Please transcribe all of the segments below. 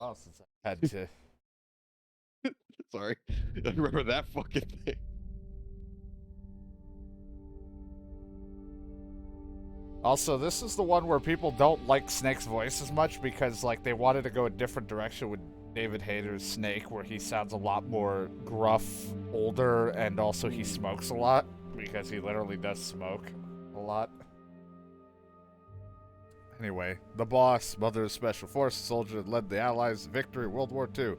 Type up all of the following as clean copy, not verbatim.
Oh, since I had to. Sorry. I remember that fucking thing. Also, this is the one where people don't like Snake's voice as much because, like, they wanted to go a different direction with David Hayter's Snake, where he sounds a lot more gruff, older, and also he smokes a lot because he literally does smoke a lot. Anyway, the boss, mother of special forces soldier that led the Allies to victory in World War II.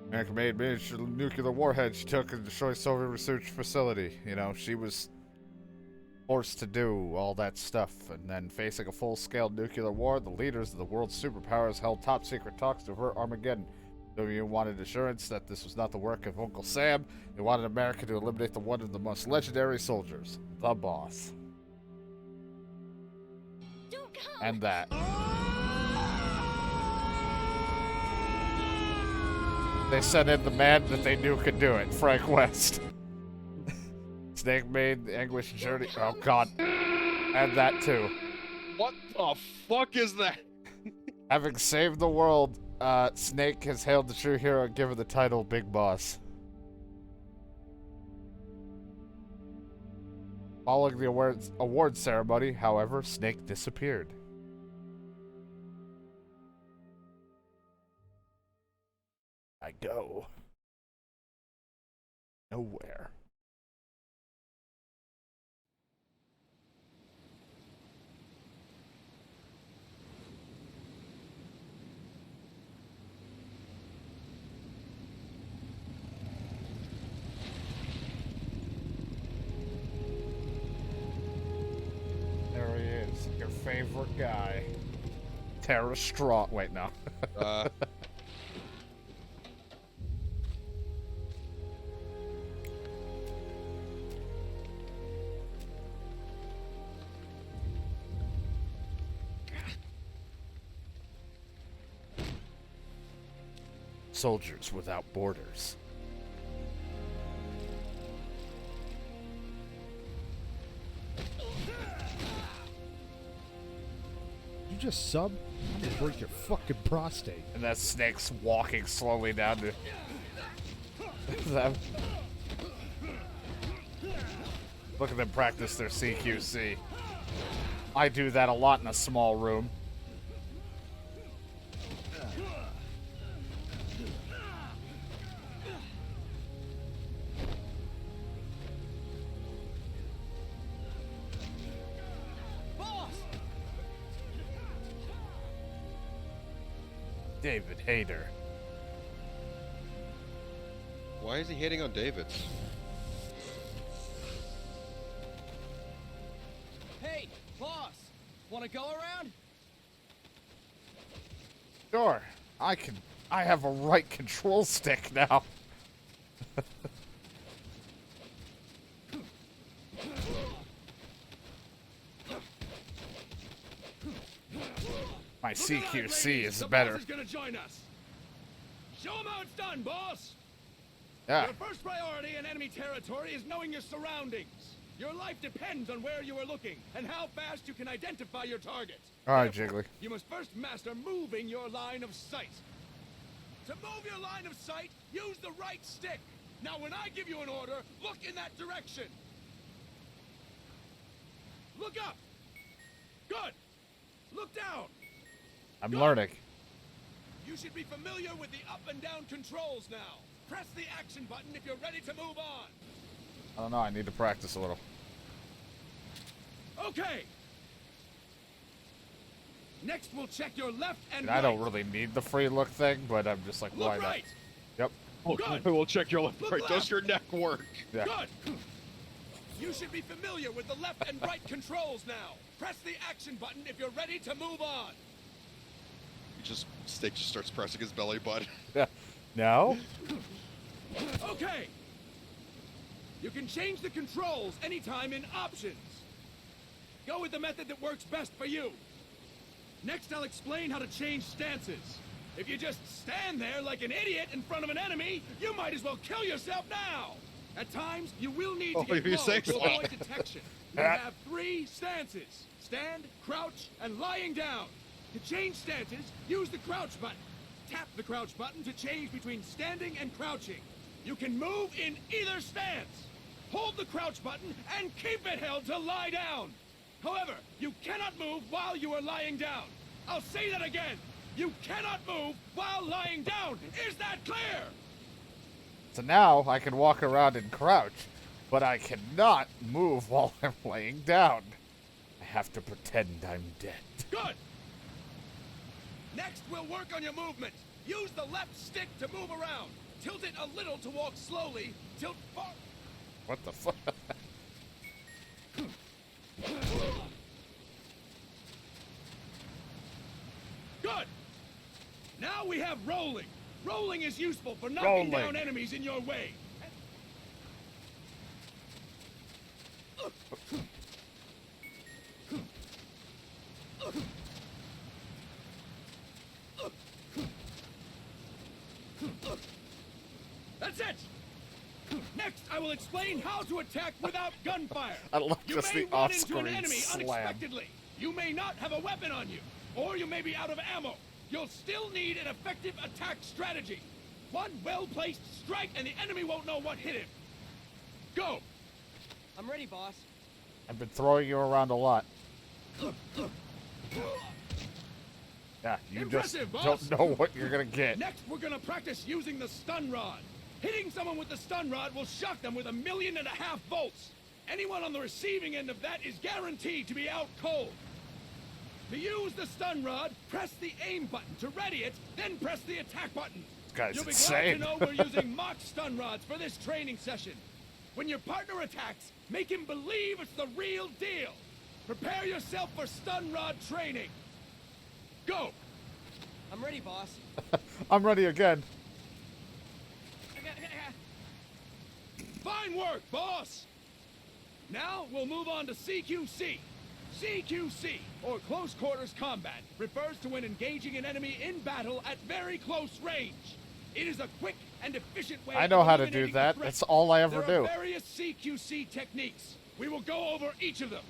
America made miniature nuclear warheads she took and destroyed Soviet research facility. You know, she was forced to do all that stuff, and then facing a full-scale nuclear war, the leaders of the world's superpowers held top-secret talks to avert Armageddon. The Union wanted assurance that this was not the work of Uncle Sam. They wanted America to eliminate the one of the most legendary soldiers, the boss. Don't go. And that. They sent in the man that they knew could do it, Frank West. Snake made the anguish journey. Oh, God. And that, too. What the fuck is that? Having saved the world, Snake has hailed the true hero and given the title Big Boss. Following the award ceremony, however, Snake disappeared. I go nowhere. There he is, your favorite guy. Tara Straw. Wait, no. Soldiers Without Borders. You just sub? I'm gonna break your fucking prostate. And that Snake's walking slowly down to them. Look at them practice their CQC. I do that a lot in a small room. David Hayter. Why is he hitting on David? Hey, boss! Wanna go around? Sure, I have a right control stick now. My CQC is better. Is gonna join us. Show him how it's done, boss. Yeah. Your first priority in enemy territory is knowing your surroundings. Your life depends on where you are looking and how fast you can identify your target. All right, Therefore, Jiggly. You must first master moving your line of sight. To move your line of sight, use the right stick. Now, when I give you an order, look in that direction. Look up. Good. Look down. I'm learning. You should be familiar with the up and down controls now. Press the action button if you're ready to move on. I don't know, I need to practice a little. Okay. Next, we'll check your left and And right. I don't really need the free look thing, but I'm just like, why Look not? right. Yep. Good. We'll check your left. Look Right. left. Does your neck work? Yeah. Good. You should be familiar with the left and right controls now. Press the action button if you're ready to move on. Snake just starts pressing his belly button. Yeah. No? Okay. You can change the controls anytime in options. Go with the method that works best for you. Next, I'll explain how to change stances. If you just stand there like an idiot in front of an enemy, you might as well kill yourself now. At times, you will need to get if you low say to so. avoid detection. You have 3 stances: stand, crouch, and lying down. To change stances, use the crouch button. Tap the crouch button to change between standing and crouching. You can move in either stance. Hold the crouch button and keep it held to lie down. However, you cannot move while you are lying down. I'll say that again. You cannot move while lying down. Is that clear? So now I can walk around and crouch, but I cannot move while I'm laying down. I have to pretend I'm dead. Good. Next, we'll work on your movement. Use the left stick to move around. Tilt it a little to walk slowly. Tilt far. What the fuck? Good. Now we have rolling. Rolling is useful for knocking down enemies in your way. That's it. Next, I will explain how to attack without gunfire. I love You just may the run into off-screen an enemy slam. unexpectedly. You may not have a weapon on you, or you may be out of ammo. You'll still need an effective attack strategy. One well-placed strike and the enemy won't know what hit him. Go! I'm ready, boss. I've been throwing you around a lot. Yeah, you Impressive, just boss. don't know what you're gonna get. Next, we're gonna practice using the stun rod. Hitting someone with the stun rod will shock them with 1.5 million volts. Anyone on the receiving end of that is guaranteed to be out cold. To use the stun rod, press the aim button to ready it, then press the attack button. This guy's You'll be insane. glad to know we're using mock stun rods for this training session. When your partner attacks, make him believe it's the real deal. Prepare yourself for stun rod training. Go! I'm ready, boss. I'm ready again. Fine work, boss! Now we'll move on to CQC. CQC, or Close Quarters Combat, refers to when engaging an enemy in battle at very close range. It is a quick and efficient way I know of how to do eliminating that. the threat. That's all I ever There do. are various CQC techniques. We will go over each of them.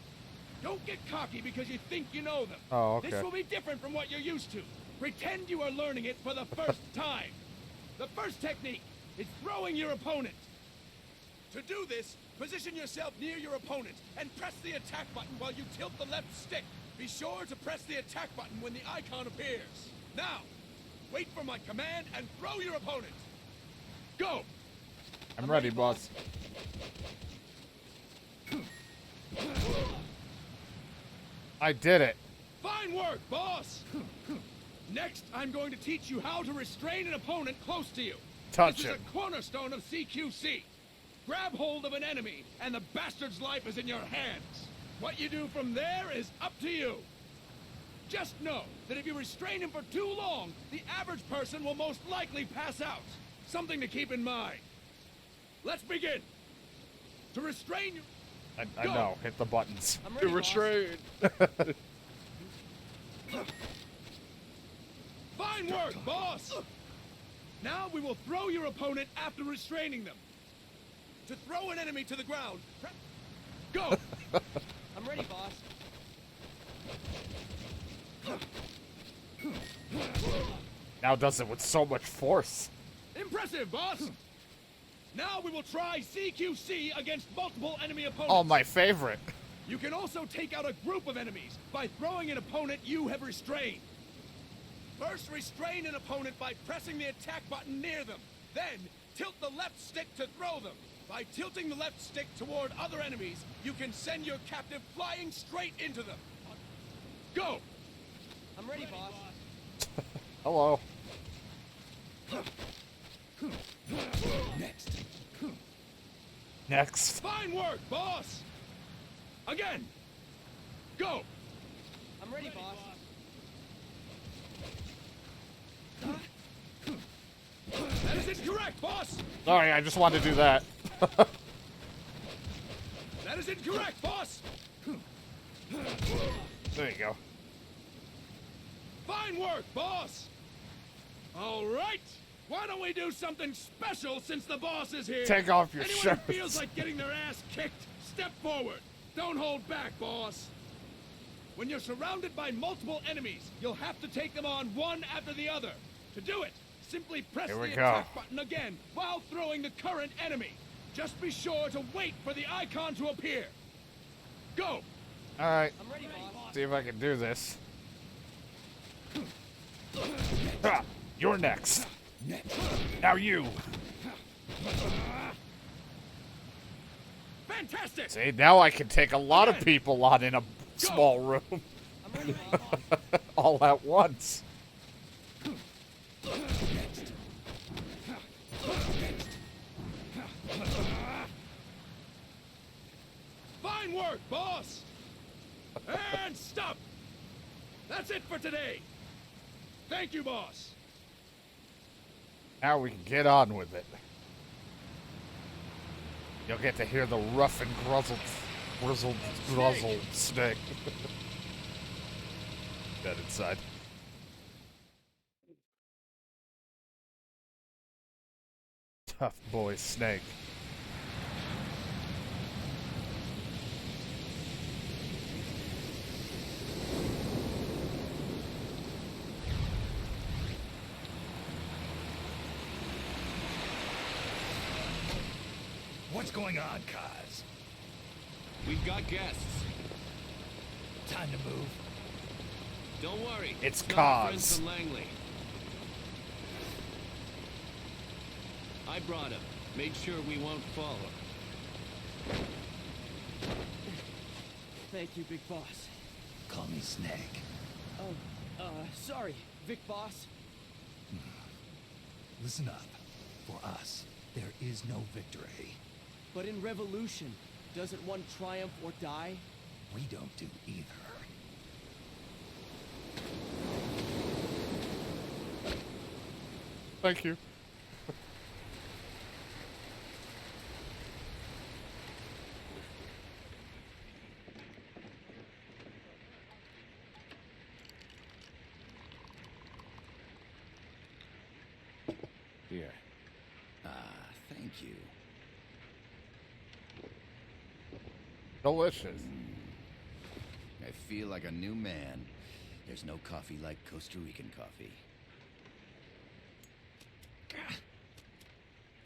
Don't get cocky because you think you know them. Oh, okay. This will be different from what you're used to. Pretend you are learning it for the first time. The first technique is throwing your opponent. To do this, position yourself near your opponent and press the attack button while you tilt the left stick. Be sure to press the attack button when the icon appears. Now, wait for my command and throw your opponent. Go! I'm ready, boss. I did it. Fine work, boss! Next, I'm going to teach you how to restrain an opponent close to you. Touch This him. is a cornerstone of CQC. Grab hold of an enemy, and the bastard's life is in your hands. What you do from there is up to you. Just know that if you restrain him for too long, the average person will most likely pass out. Something to keep in mind. Let's begin. To restrain you... I know. Hit the buttons. I'm ready, To boss. restrain. Fine work, boss! Now we will throw your opponent after restraining them. To throw an enemy to the ground, go! I'm ready, boss. Now does it with so much force. Impressive, boss! Now we will try CQC against multiple enemy opponents. Oh, my favorite. You can also take out a group of enemies by throwing an opponent you have restrained. First, restrain an opponent by pressing the attack button near them. Then, tilt the left stick to throw them. By tilting the left stick toward other enemies, you can send your captive flying straight into them. Go! I'm ready, boss. Hello. Next. Next. Fine work, boss! Again! Go! I'm ready, boss. That is incorrect, boss! Sorry, I just wanted to do that. That is incorrect, boss! There you go. Fine work, boss! All right! Why don't we do something special since the boss is here? Take off your Anyone shirt. who feels like getting their ass kicked, step forward. Don't hold back, boss. When you're surrounded by multiple enemies, you'll have to take them on one after the other. To do it, simply press Here we the go. attack button again while throwing the current enemy. Just be sure to wait for the icon to appear. Go! Alright, I'm ready, boss. see if I can do this. Ah, you're next. Now you. Fantastic! See, now I can take a lot of people on in a small room. I'm ready, boss. All at once. Fine work, boss! And stop! That's it for today! Thank you, boss! Now we can get on with it. You'll get to hear the rough and grizzled snake. Dead inside. Tough boy snake. What's going on, Kaz? We've got guests. Time to move. Don't worry. It's not our Kaz. friends from Langley. I brought him. Made sure we won't follow. Thank you, big boss. Call me Snake. Oh, sorry, Vic boss. Listen up. For us, there is no victory. But in revolution, doesn't one triumph or die? We don't do either. Thank you. Here. Thank you. Delicious. I feel like a new man. There's no coffee like Costa Rican coffee.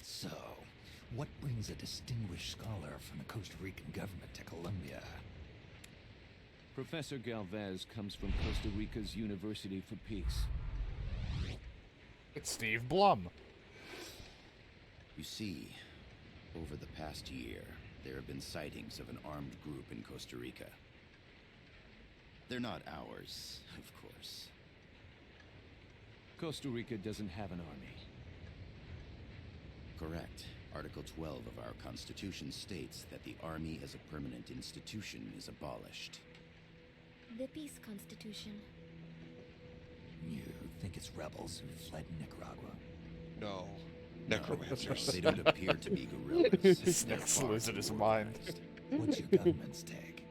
So, what brings a distinguished scholar from the Costa Rican government to Colombia? Professor Galvez comes from Costa Rica's University for Peace. It's Steve Blum. You see, over the past year, there have been sightings of an armed group in Costa Rica. They're not ours, of course. Costa Rica doesn't have an army. Correct. Article 12 of our Constitution states that the Army as a permanent institution is abolished. The Peace Constitution. You think it's rebels who fled Nicaragua? No. No, Necromancers. they don't appear to be guerrillas. They're Snake's far losing too his mind. organized. What's your government's take?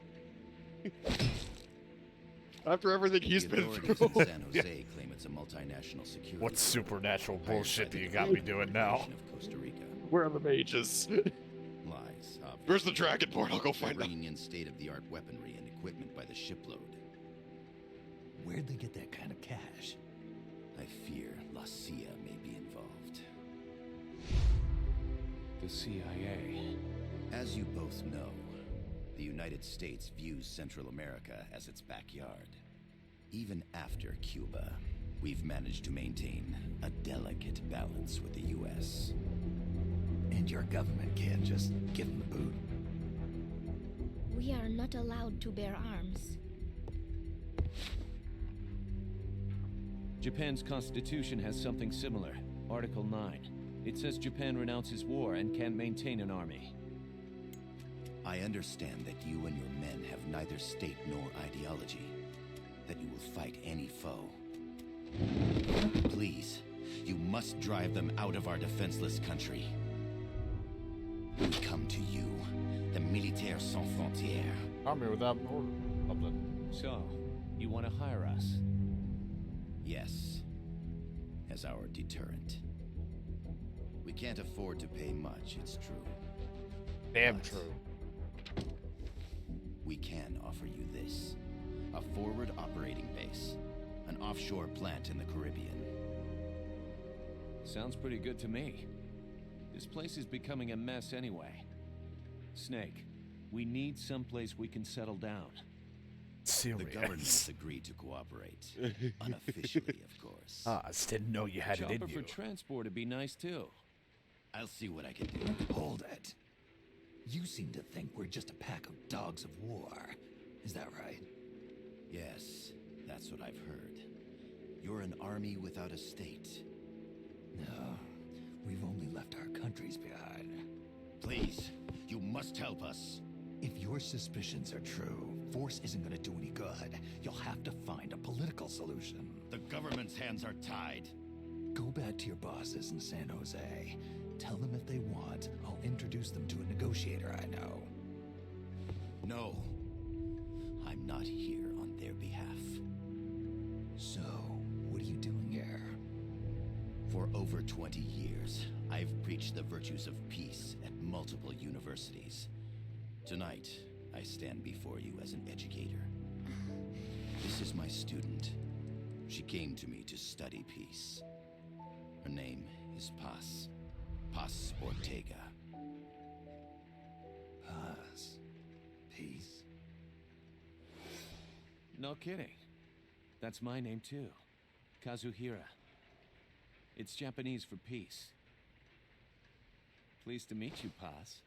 After everything The he's been authorities through. in San Jose claim it's a multinational security. What supernatural hired by bullshit the do you got me Development doing now? Corporation of Costa Rica. Where are the mages? Lies, obviously. Where's the dragonborn? I'll go They're find them. bringing in state-of-the-art weaponry and equipment by the shipload. Where'd they get that kind of cash? I fear La CIA may be involved. The CIA. As you both know, the United States views Central America as its backyard. Even after Cuba, we've managed to maintain a delicate balance with the U.S. And your government can't just give them the boot? We are not allowed to bear arms. Japan's constitution has something similar. Article 9. It says Japan renounces war and can't maintain an army. I understand that you and your men have neither state nor ideology. That you will fight any foe. Please, you must drive them out of our defenseless country. We come to you, the Militaires Sans Frontières. Army without border. Something. So, you want to hire us? Yes, as our deterrent. We can't afford to pay much, it's true. Damn But true. we can offer you this. A forward operating base. An offshore plant in the Caribbean. Sounds pretty good to me. This place is becoming a mess anyway. Snake, we need someplace we can settle down. The Serious. government's agreed to cooperate. Unofficially, of course. I just didn't know you had it Chopper in for you. transport would be nice too. I'll see what I can do. Hold it. You seem to think we're just a pack of dogs of war. Is that right? Yes, that's what I've heard. You're an army without a state. No, we've only left our countries behind. Please, you must help us. If your suspicions are true, force isn't going to do any good. You'll have to find a political solution. The government's hands are tied. Go back to your bosses in San Jose. Tell them if they want, I'll introduce them to a negotiator I know. No, I'm not here on their behalf. So, what are you doing here? For over 20 years, I've preached the virtues of peace at multiple universities. Tonight, I stand before you as an educator. This is my student. She came to me to study peace. Her name is Paz. Paz Ortega. Paz. Peace. No kidding. That's my name too. Kazuhira. It's Japanese for peace. Pleased to meet you, Paz.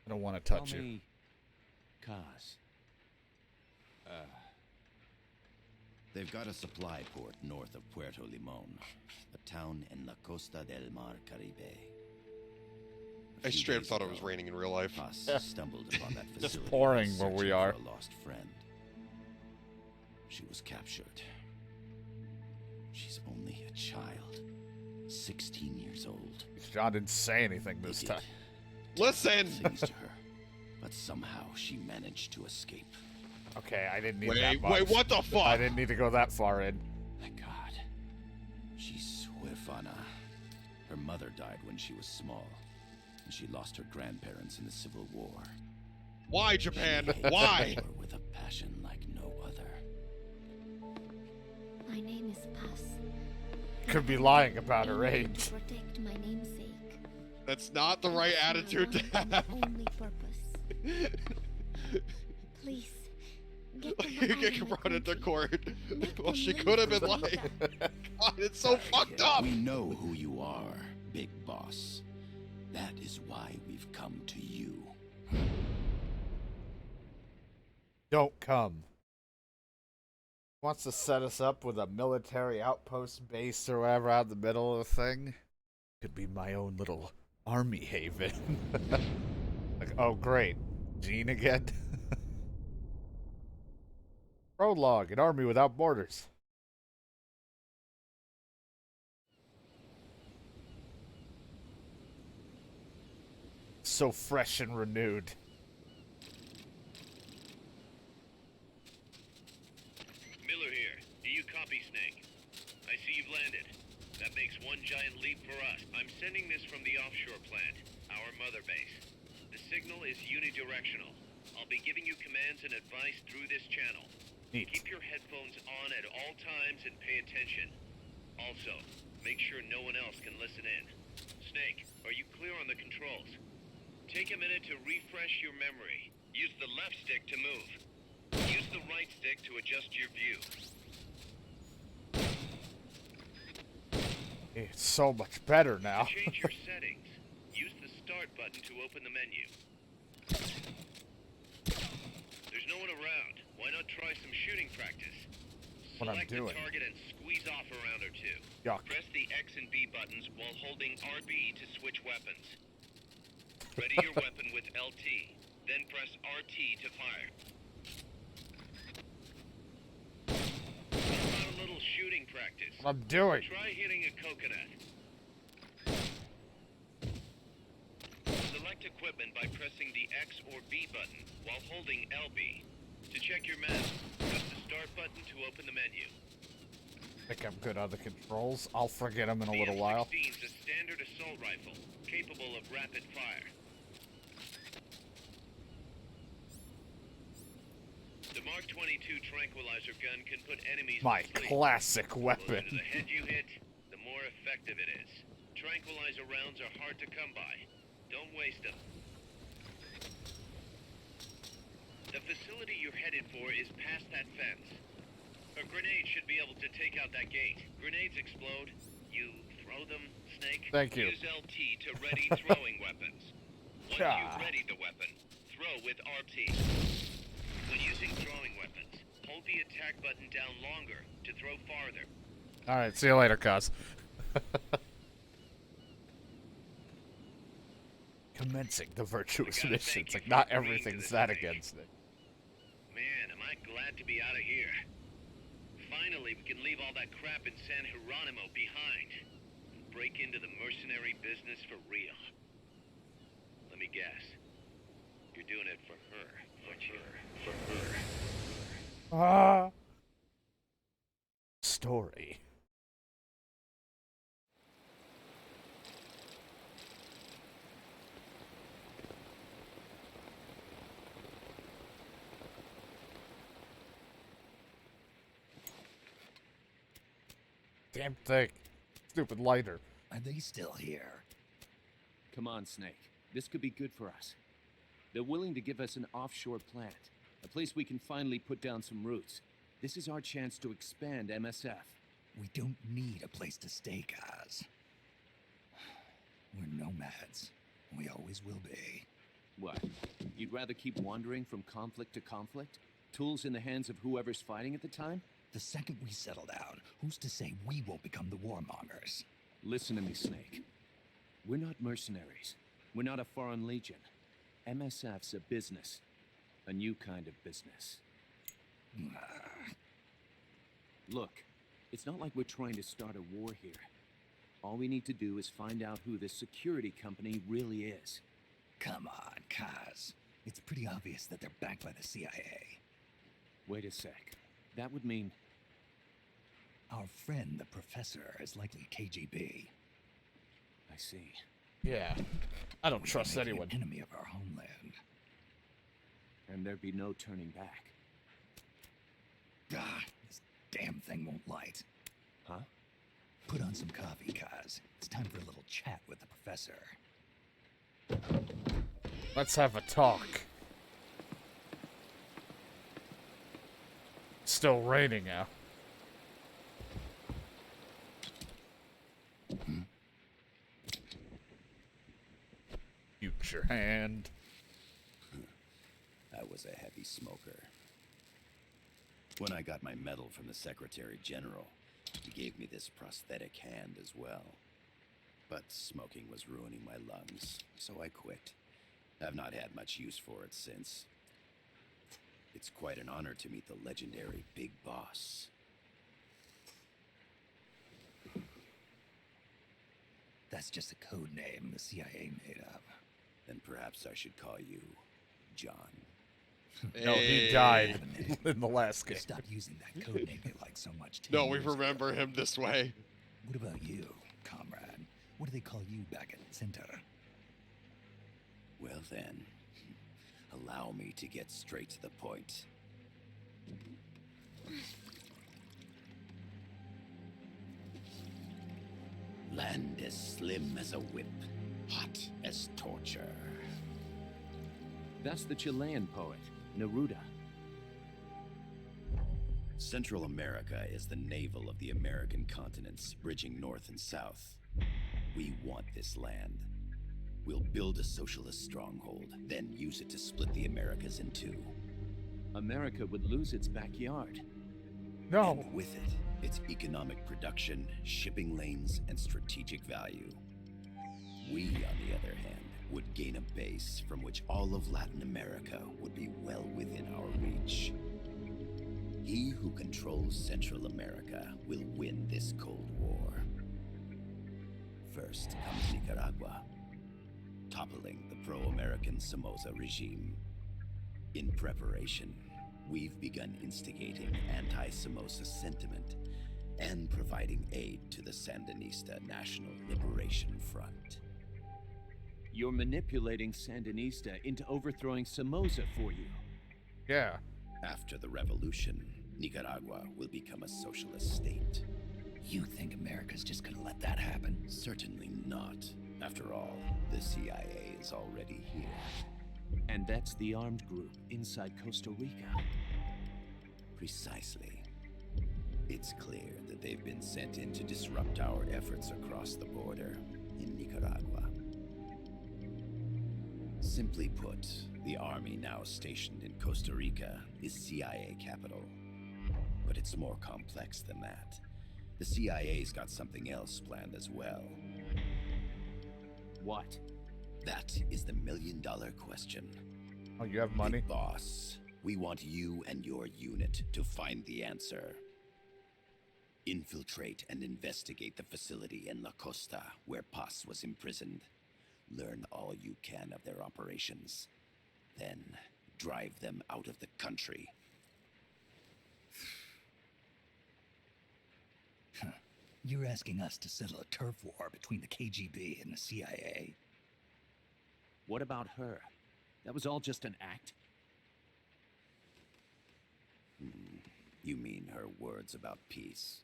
I don't want to Call touch you. me Kaz. They've got a supply port north of Puerto Limon, a town in la Costa del Mar Caribe. I straight up thought it was raining in real life. Paz stumbled upon that facility. Just pouring while where we searching are. for a lost friend. She was captured. She's only a child, 16 years old. John didn't say anything They this did time. Listen! things to her, but somehow she managed to escape. Okay, I didn't need Wait, that much. wait, what the fuck? I didn't need to go that far in. Thank God. She's huérfana. Her mother died when she was small, and she lost her grandparents in the Civil War. Why, Japan? She hates Why? war with a passion like no other. My name is Paz. Could be lying about her Aiming age. to protect my namesake. That's not the right That's my attitude to one and have. only purpose. Please, get them You out get of the brought into country. court. Let Well, them she live could have been freedom. lying. God, it's so fucked up. We know who you are, Big Boss. That is why we've come to you. Don't come. Wants to set us up with a military outpost base or whatever out in the middle of the thing. Could be my own little army haven. Like, oh great. Gene again? Prologue, an army without borders. So fresh and renewed. Miller here. Do you copy, Snake? I see you've landed. That makes one giant leap for us. I'm sending this from the offshore plant, our mother base. The signal is unidirectional. I'll be giving you commands and advice through this channel. Neat. Keep your headphones on at all times and pay attention. Also, make sure no one else can listen in. Snake, are you clear on the controls? Take a minute to refresh your memory. Use the left stick to move. Use the right stick to adjust your view. It's so much better now. To change your settings, use the start button to open the menu. There's no one around. Why not try some shooting practice? What I'm Select doing. a target and squeeze off a round or two. Yuck. Press the X and B buttons while holding RB to switch weapons. Ready your weapon with LT, then press RT to fire. How about a little shooting practice? What I'm doing. Try hitting a coconut. Select equipment by pressing the X or B button while holding LB. To check your map, press the start button to open the menu. Think I'm good on the controls. I'll forget them in a The little while. M16 is a standard assault rifle, capable of rapid fire. The Mark 22 tranquilizer gun can put enemies My to sleep. classic The weapon. closer to the head you hit, the more effective it is. Tranquilizer rounds are hard to come by. Don't waste them. The facility you're headed for is past that fence. A grenade should be able to take out that gate. Grenades explode. You throw them, Snake. Thank you. Use LT to ready throwing weapons. Once you've readied the weapon, throw with RT. When using throwing weapons, hold the attack button down longer to throw farther. Alright, see you later, cuz. Commencing the virtuous mission. It's like not everything's that against it. Man, am I glad to be out of here. Finally, we can leave all that crap in San Geronimo behind and break into the mercenary business for real. Let me guess. You're doing it for her, aren't you? For her. Story. Damn thing. Stupid lighter. Are they still here? Come on, Snake. This could be good for us. They're willing to give us an offshore plant, a place we can finally put down some roots. This is our chance to expand MSF. We don't need a place to stay, guys. We're nomads. We always will be. What? You'd rather keep wandering from conflict to conflict? Tools in the hands of whoever's fighting at the time? The second we settle down, who's to say we won't become the warmongers? Listen to me, Snake. We're not mercenaries. We're not a foreign legion. MSF's a business. A new kind of business. Look, it's not like we're trying to start a war here. All we need to do is find out who this security company really is. Come on, Kaz. It's pretty obvious that they're backed by the CIA. Wait a sec. That would mean... Our friend, the professor, is likely KGB. I see. Yeah. I don't trust Making anyone. an enemy of our homeland. And there'd be no turning back. Ah, this damn thing won't light. Huh? Put on some coffee, Kaz. It's time for a little chat with the professor. Let's have a talk. Still raining out. Future hand. I was a heavy smoker. When I got my medal from the Secretary General, he gave me this prosthetic hand as well. But smoking was ruining my lungs, so I quit. I've not had much use for it since. It's quite an honor to meet the legendary Big Boss. That's just a code name the CIA made up. Then perhaps I should call you John. No, he died in the last game. Stop using that code name you like so much. No, we remember him this way. What about you, comrade? What do they call you back at Center? Well then, allow me to get straight to the point. Land as slim as a whip, hot as torture. That's the Chilean poet, Neruda. Central America is the navel of the American continents, bridging north and south. We want this land. We'll build a socialist stronghold, then use it to split the Americas in two. America would lose its backyard. No. And with it, its economic production, shipping lanes, and strategic value. We, on the other hand, would gain a base from which all of Latin America would be well within our reach. He who controls Central America will win this Cold War. First comes Nicaragua, toppling the pro-American Somoza regime. In preparation, we've begun instigating anti-Somoza sentiment and providing aid to the Sandinista National Liberation Front. You're manipulating Sandinista into overthrowing Somoza for you. Yeah. After the revolution, Nicaragua will become a socialist state. You think America's just gonna let that happen? Certainly not. not. After all, the CIA is already here. And that's the armed group inside Costa Rica. Precisely. It's clear that they've been sent in to disrupt our efforts across the border in Nicaragua. Simply put, the army now stationed in Costa Rica is CIA capital. But it's more complex than that. The CIA's got something else planned as well. What? That is the million-dollar question. Oh, you have money? Big boss, we want you and your unit to find the answer. Infiltrate and investigate the facility in La Costa where Paz was imprisoned. Learn all you can of their operations. Then drive them out of the country. You're asking us to settle a turf war between the KGB and the CIA? What about her? That was all just an act? You mean her words about peace?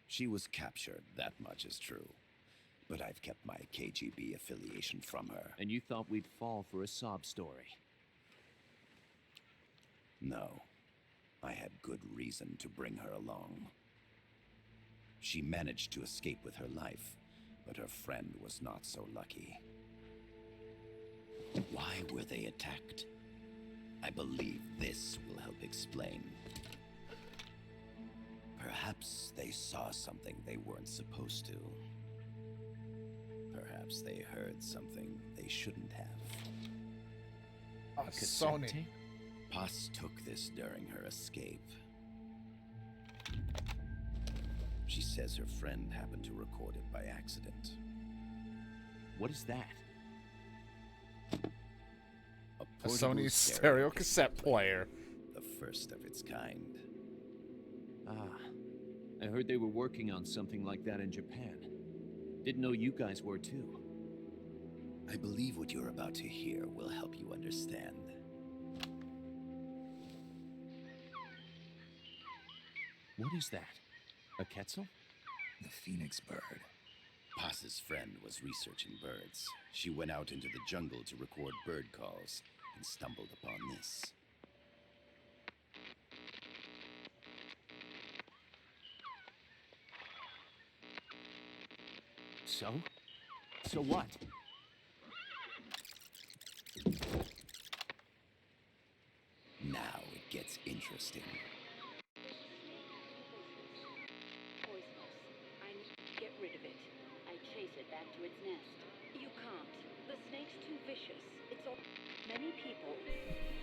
She was captured, that much is true. But I've kept my KGB affiliation from her. And you thought we'd fall for a sob story? No. I had good reason to bring her along. She managed to escape with her life, but her friend was not so lucky. Why were they attacked? I believe this will help explain. Perhaps they saw something they weren't supposed to. Perhaps they heard something they shouldn't have. Oh, Sony. Paz took this during her escape. She says her friend happened to record it by accident. What is that? A portable Sony stereo cassette player. The first of its kind. Ah, I heard they were working on something like that in Japan. Didn't know you guys were too. I believe what you're about to hear will help you understand. What is that? A Quetzal? The phoenix bird. Paz's friend was researching birds. She went out into the jungle to record bird calls and stumbled upon this. So? So what? Now it gets interesting. I need to get rid of it. I chase it back to its nest. You can't. The snake's too vicious. It's all... Many people.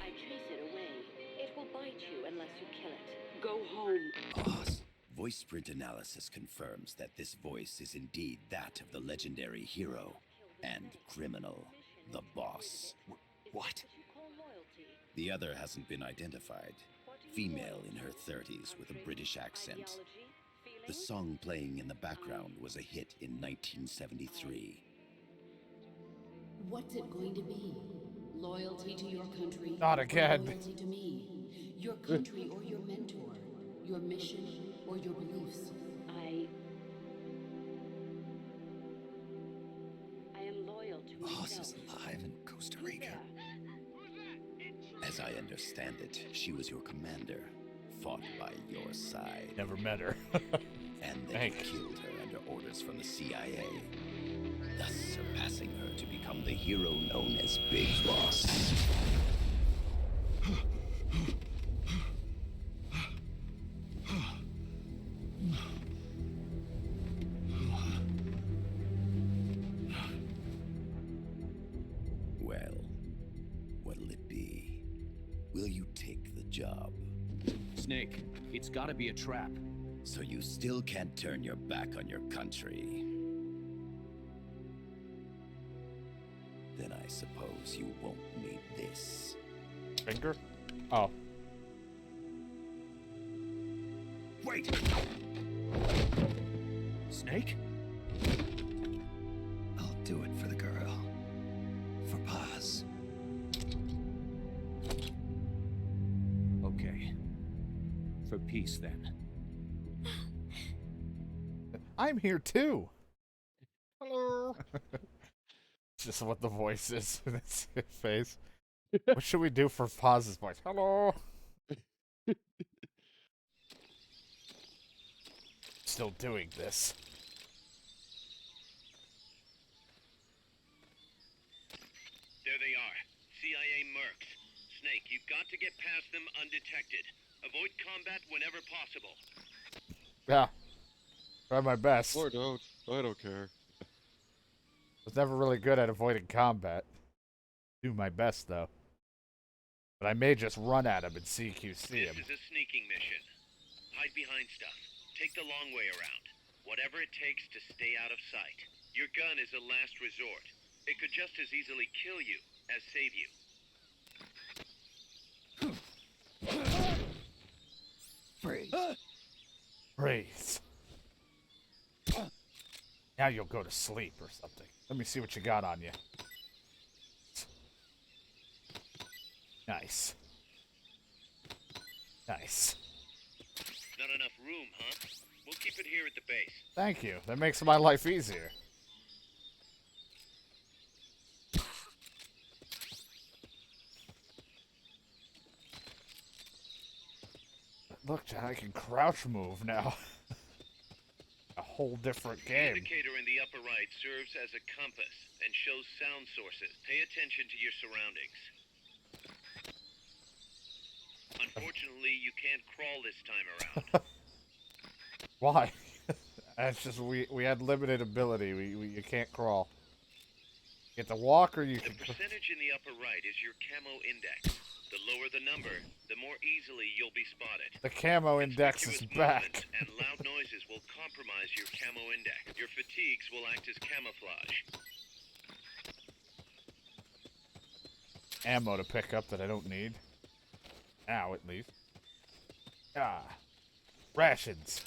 I chase it away. It will bite you unless you kill it. Go home. Boss. Voice print analysis confirms that this voice is indeed that of the legendary hero and criminal, the boss. What? The other hasn't been identified. Female in her 30s with a British accent. The song playing in the background was a hit in 1973. What's it going to be? Loyalty to your country? Not again. Or loyalty to me? Your country or your mentor? Your mission or your beliefs? I am loyal to myself. Boss is alive in Costa Rica. As I understand it, she was your commander, fought by your side. Never met her. And then killed her under orders from the CIA, thus surpassing her to become the hero known as Big Boss. Well, what'll it be? Will you take the job? Snake, it's gotta be a trap. So you still can't turn your back on your country? Then I suppose you won't need this. Finger? Oh. Wait! Snake? I'll do it for the girl. For Paz. Okay. For peace, then. I'm here too. Hello. It's just what the voice is in its face. What should we do for Paz's voice? Hello. Still doing this. There they are. CIA mercs. Snake, you've got to get past them undetected. Avoid combat whenever possible. Yeah. Try my best. Or don't. I don't care. Was never really good at avoiding combat. Do my best, though. But I may just run at him and CQC him. This is a sneaking mission. Hide behind stuff. Take the long way around. Whatever it takes to stay out of sight. Your gun is a last resort. It could just as easily kill you as save you. Freeze. Freeze. Now you'll go to sleep or something. Let me see what you got on you. Nice. Nice. Not enough room, huh? We'll keep it here at the base. Thank you. That makes my life easier. Look, John, I can crouch move now. A whole different The game. indicator in the upper right serves as a compass and shows sound sources. Pay attention to your surroundings. Unfortunately, you can't crawl this time around. Why? That's just we had limited ability. You can't crawl. You get to walk, or you The can. percentage in the upper right is your camo index. The lower the number, the more easily you'll be spotted. The camo index is back. Movement and loud noises will compromise your camo index. Your fatigues will act as camouflage. Ammo to pick up that I don't need. Now, at least. Ah. Rations.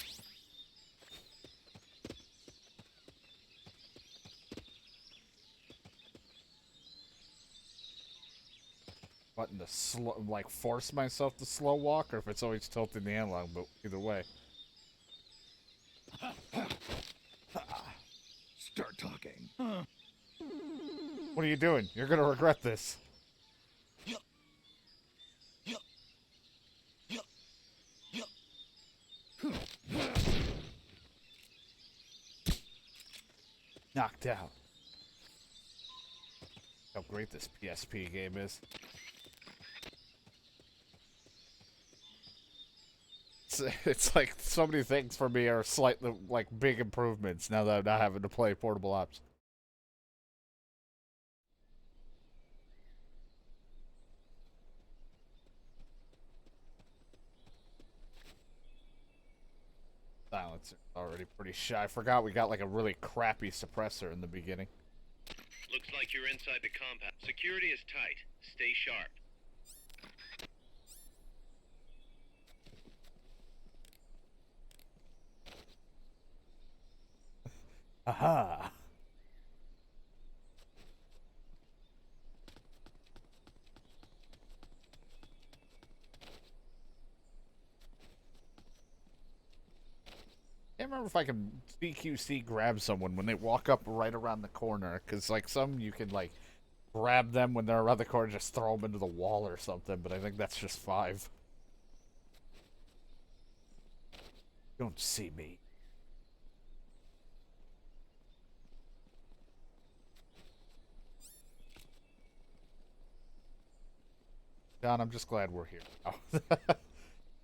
Button to slow, like force myself to slow walk, or if it's always tilting the analog, but either way. Start talking. What are you doing? You're gonna regret this. Knocked out. How great this PSP game is. It's like so many things for me are slightly like big improvements now that I'm not having to play portable ops. Silencer already pretty shy. I forgot we got like a really crappy suppressor in the beginning. Looks like you're inside the compound. Security is tight. Stay sharp. Aha! I can't remember if I can CQC grab someone when they walk up right around the corner, because like some you can like grab them when they're around the corner, just throw them into the wall or something, but I think that's just 5. Don't see me. John, I'm just glad we're here now.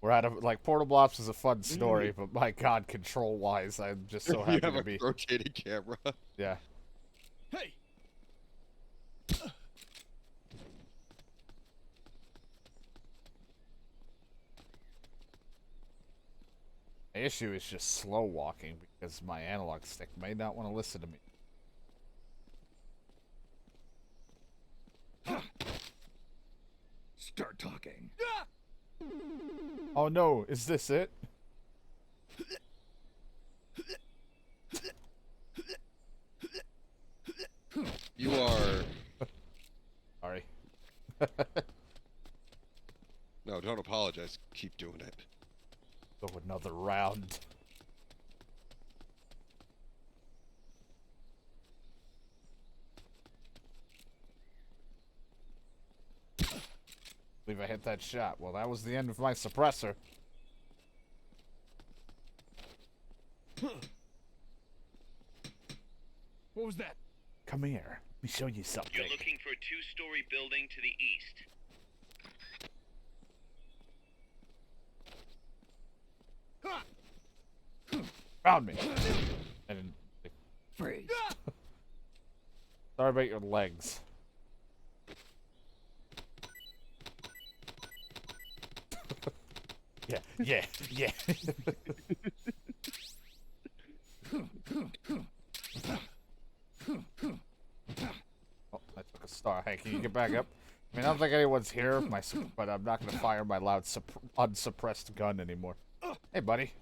We're out of, like, Portable Ops is a fun story, but my god, control-wise, I'm just so happy you have to a be... rotating camera. Yeah. Hey! My issue is just slow walking, because my analog stick may not want to listen to me. Start talking. Oh no, is this it? You are... Sorry. No, don't apologize. Keep doing it. Go another round. believe I hit that shot. Well, that was the end of my suppressor. What was that? Come here. Let me show you something. You're looking for a two-story building to the east. Found me. I didn't. Freeze. Sorry about your legs. Yeah. Oh, I took a star. Hey, can you get back up? I mean, I don't think anyone's here, but I'm not gonna fire my loud, unsuppressed gun anymore. Hey, buddy.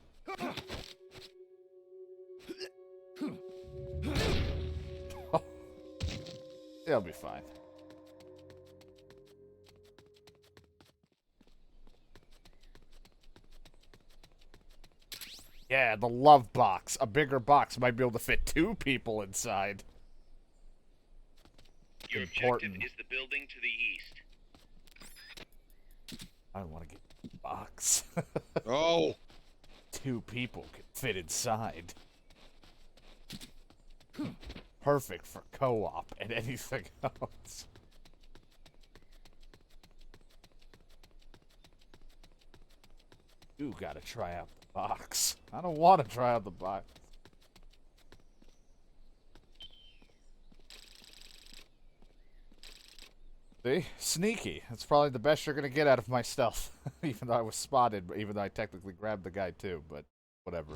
Oh. It'll be fine. Yeah, the love box. A bigger box might be able to fit 2 people inside. Your Important. objective is the building to the east. I don't want to get the box. Oh! 2 people can fit inside. Perfect for co-op and anything else. You gotta try out the box. I don't want to try out the box. See? Sneaky. That's probably the best you're gonna get out of my stealth. Even though I was spotted, even though I technically grabbed the guy too, but whatever.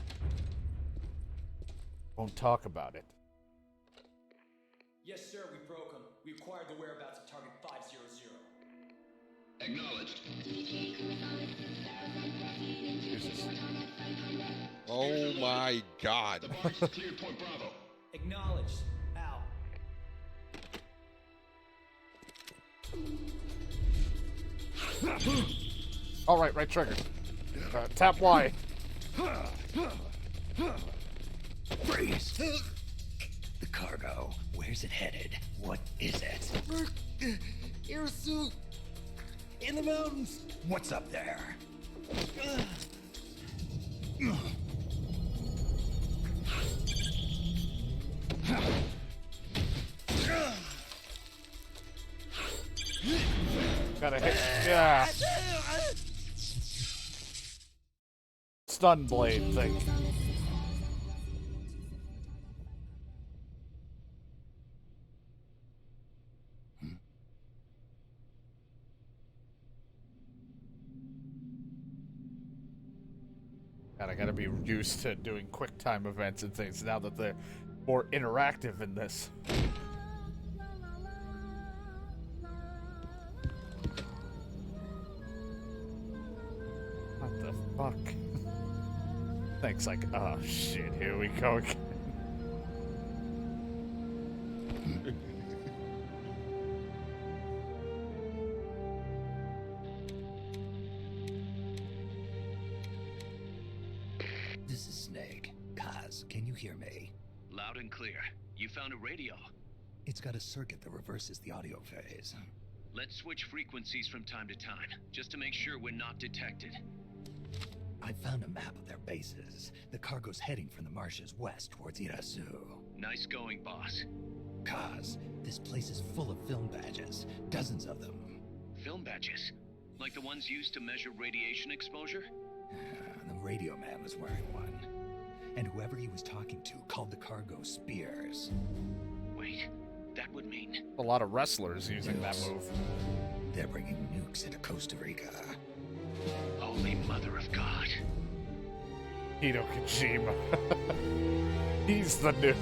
Won't talk about it. Yes, sir, we broke him. We acquired the whereabouts of target 500. Acknowledged. Jesus. Oh my god. Cleared point Bravo. Acknowledged. Out. Alright, right trigger. Tap Y. Freeze! The cargo. Where's it headed? What is it? Airsuit! In the mountains! What's up there? Gotta hit. Yeah. Stun blade thing. God, I gotta be used to doing quick time events and things now that they're more interactive in this. What the fuck? Thanks, like, oh shit, here we go again. This is Snake. Kaz, can you hear me? Loud and clear. You found a radio. It's got a circuit that reverses the audio phase. Let's switch frequencies from time to time, just to make sure we're not detected. I found a map of their bases. The cargo's heading from the marshes west towards Irasu. Nice going, boss. Kaz, this place is full of film badges. Dozens of them. Film badges? Like the ones used to measure radiation exposure? The radio man was wearing one. And whoever he was talking to called the cargo spears. Wait, that would mean... A lot of wrestlers using that move. They're bringing nukes into Costa Rica. Holy Mother of God. Hideo Kojima. He's the new.